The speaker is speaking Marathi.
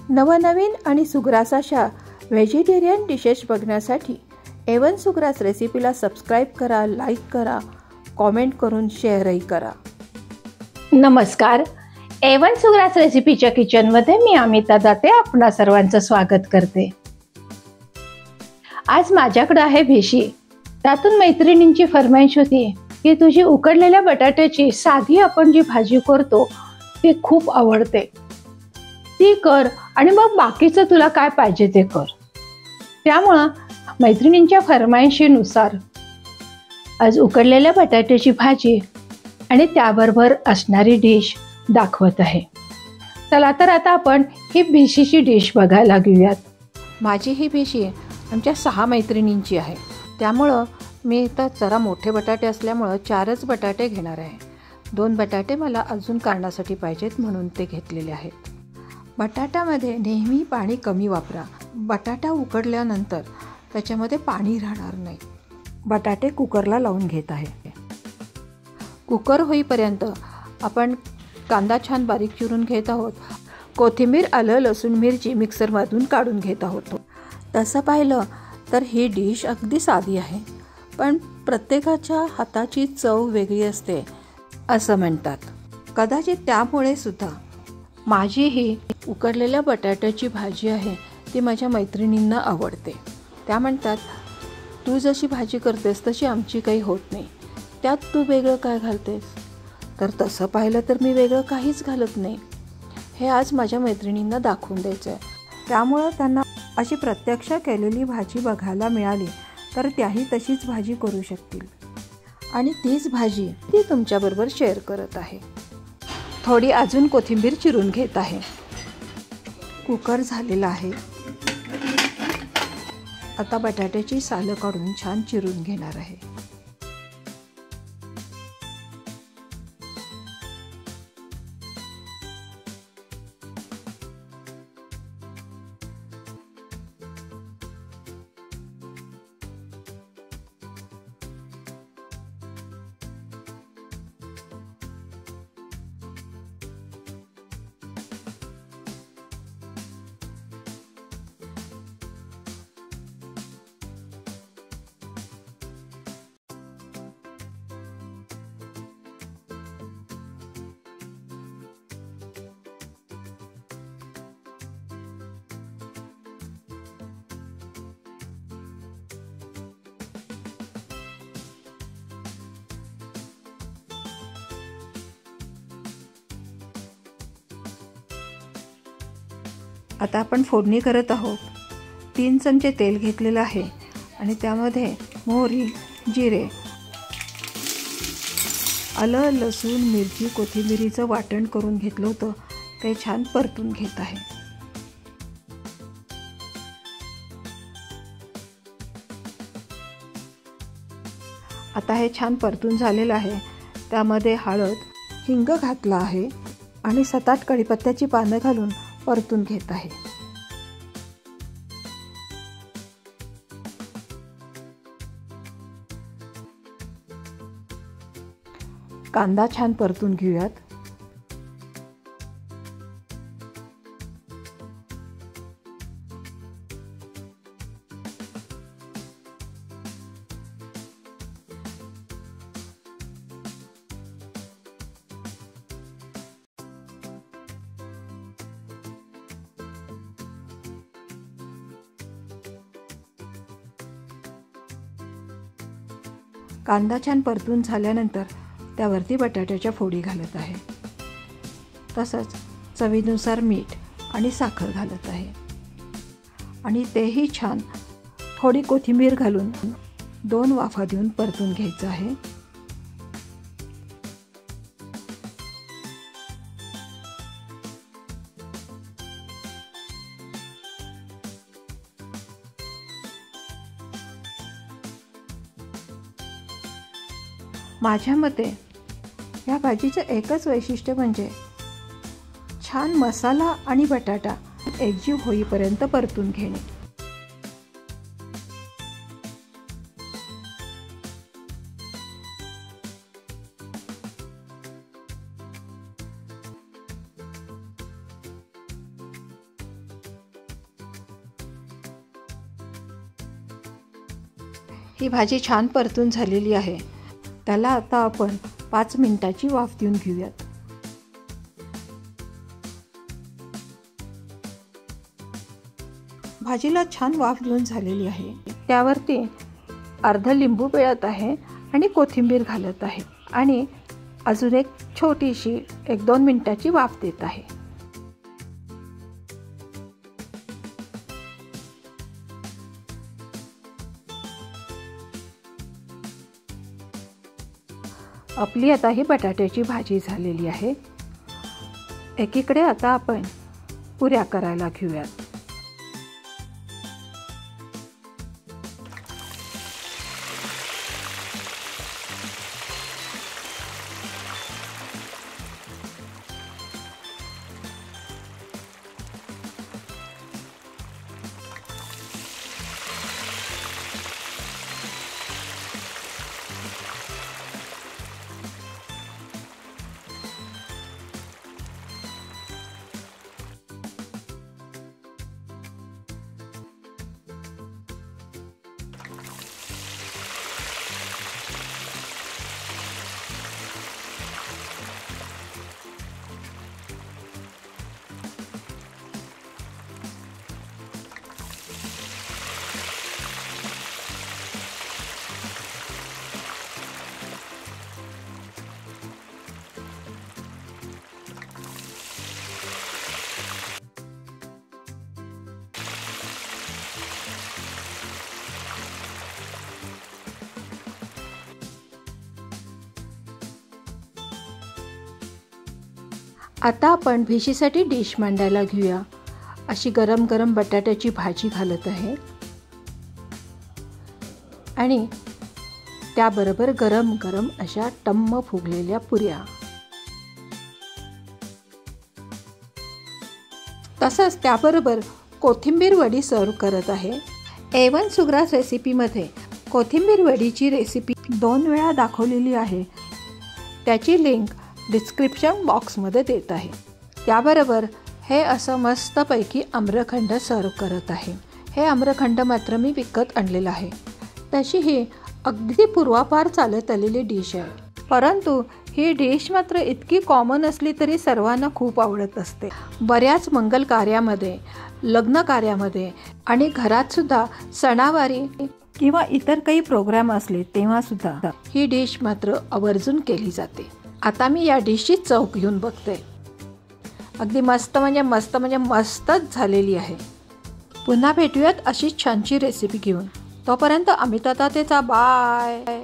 नवनवीन आणि सुग्रास अशा व्हेजिटेरियन डिशेस बघण्यासाठी A1 सुग्रास रेसिपीला सबस्क्राईब करा, लाईक करा, कॉमेंट करून शेअरही करा. नमस्कार. A1 सुग्रास रेसिपीच्या किचनमध्ये मी अमिता दाते आपणा सर्वांचं स्वागत करते. आज माझ्याकडे आहे भेशी. त्यातून मैत्रिणींची फरमाईश होती की तुझी उकडलेल्या बटाट्याची साधी आपण जी भाजी करतो ती खूप आवडते, ती कर आणि मग बाकीचं तुला काय पाहिजे ते कर. त्यामुळं मैत्रिणींच्या फरमाईशीनुसार आज उकडलेल्या बटाट्याची भाजी आणि त्याबरोबर असणारी डिश दाखवत आहे. चला तर आता आपण ही भेशीची डिश बघायला घेऊयात. माझी ही भेशी आमच्या 6 मैत्रिणींची आहे. त्यामुळं मी इथं जरा मोठे बटाटे असल्यामुळं 4च बटाटे घेणार आहे. 2 बटाटे मला अजून कारणासाठी पाहिजेत म्हणून ते घेतलेले आहेत. बटाट्यामध्ये नेहमी पाणी कमी वापरा. बटाटा उकडल्यानंतर त्याच्यामध्ये पाणी राहणार नाही. बटाटे कुकरला लावून घेत आहे. कुकर होईपर्यंत आपण कांदा छान बारीक चिरून घेत आहोत. कोथिंबीर, आलं, लसूण, मिरची मिक्सरमधून काढून घेत आहोत. तसं पाहिलं तर ही डिश अगदी साधी आहे, पण प्रत्येकाच्या हाताची चव वेगळी असते असं म्हणतात. कदाचित त्यामुळे सुद्धा माझी ही उकडलेल्या बटाट्याची भाजी आहे ती माझ्या मैत्रिणींना आवडते. त्या म्हणतात, तू जशी भाजी करतेस तशी आमची काही होत नाही, त्यात तू वेगळं काय घालतेस? तर तसं पाहिलं तर मी वेगळं काहीच घालत नाही. हे आज माझ्या मैत्रिणींना दाखवून द्यायचं आहे. त्यामुळं त्यांना अशी प्रत्यक्ष केलेली भाजी बघायला मिळाली तर त्याही तशीच भाजी करू शकतील. आणि तीच भाजी ती तुमच्याबरोबर शेअर करत आहे. थोडी अजून कोथिंबीर चिरून घेत आहे. कुकर झालेला आहे. आता बटाट्याची सालं काढून छान चिरून घेणार आहे. आता आपण फोडणी करत आहोत. 3 चमचे तेल घेतलेलं आहे आणि त्यामध्ये मोहरी, जिरे, आलं, लसूण, मिरची, कोथिंबीरीचं वाटण करून घेतलं होतं ते छान परतून घेत आहे. आता हे छान परतून झालेलं आहे. त्यामध्ये हळद, हिंग घातला आहे आणि 7-8 कढीपत्त्याची पानं घालून परतून घेत आहे. कांदा छान परतून घेऊयात. कांदा छान परतून झाल्यानंतर त्यावरती बटाट्याच्या फोडी घालत आहे. तसंच चवीनुसार मीठ आणि साखर घालत आहे आणि तेही छान थोडी कोथिंबीर घालून 2 वाफा देऊन परतून घ्यायचं आहे. माझ्या मते या भाजीचं एकच वैशिष्ट्य म्हणजे छान मसाला आणि बटाटा एकजीव होईपर्यंत परतून घेणे. ही भाजी छान परतून झालेली आहे. त्याला आता आपण 5 मिनिटाची वाफ देऊन घेऊयात. भाजीला छान वाफ देऊन झालेली आहे. त्यावरती अर्ध लिंबू पिळत आहे आणि कोथिंबीर घालत आहे आणि अजून एक छोटीशी 1-2 मिनिटाची वाफ देत आहे. आपली आता ही बटाट्याची भाजी झालेली आहे. एकीकडे आता आपण पुऱ्या करायला घेऊयात. आता आपण भेशीसाठी डिश मांडायला घेऊया. अशी गरम गरम बटाट्याची भाजी घालत आहे आणि त्याबरोबर गरम गरम अशा टम्म फुगलेल्या पुऱ्या. तसंच त्याबरोबर कोथिंबीर वडी सर्व करत आहे. A1 सुग्रास रेसिपीमध्ये कोथिंबीर वडीची रेसिपी 2 वेळा दाखवलेली आहे. त्याची लिंक डिस्क्रिप्शन बॉक्समध्ये देत आहे. त्याबरोबर हे असं मस्तपैकी आम्रखंड सर्व करत आहे. हे आम्रखंड मात्र मी विकत आणलेलं आहे. तशी ही अगदी पूर्वापार चालत आलेली डिश आहे. परंतु ही डिश मात्र इतकी कॉमन असली तरी सर्वांना खूप आवडत असते. बऱ्याच मंगल कार्यामध्ये, लग्न कार्यामध्ये आणि घरातसुद्धा सणावारी किंवा इतर काही प्रोग्राम असले तेव्हासुद्धा ही डिश मात्र आवर्जून केली जाते. आता मी या डिशची चव घेऊन बघते. अगदी मस्त म्हणजे मस्तच झालेली आहे. पुन्हा भेटूयात अशीच छानशी रेसिपी घेऊन. तोपर्यंत अमिता तातेचा बाय.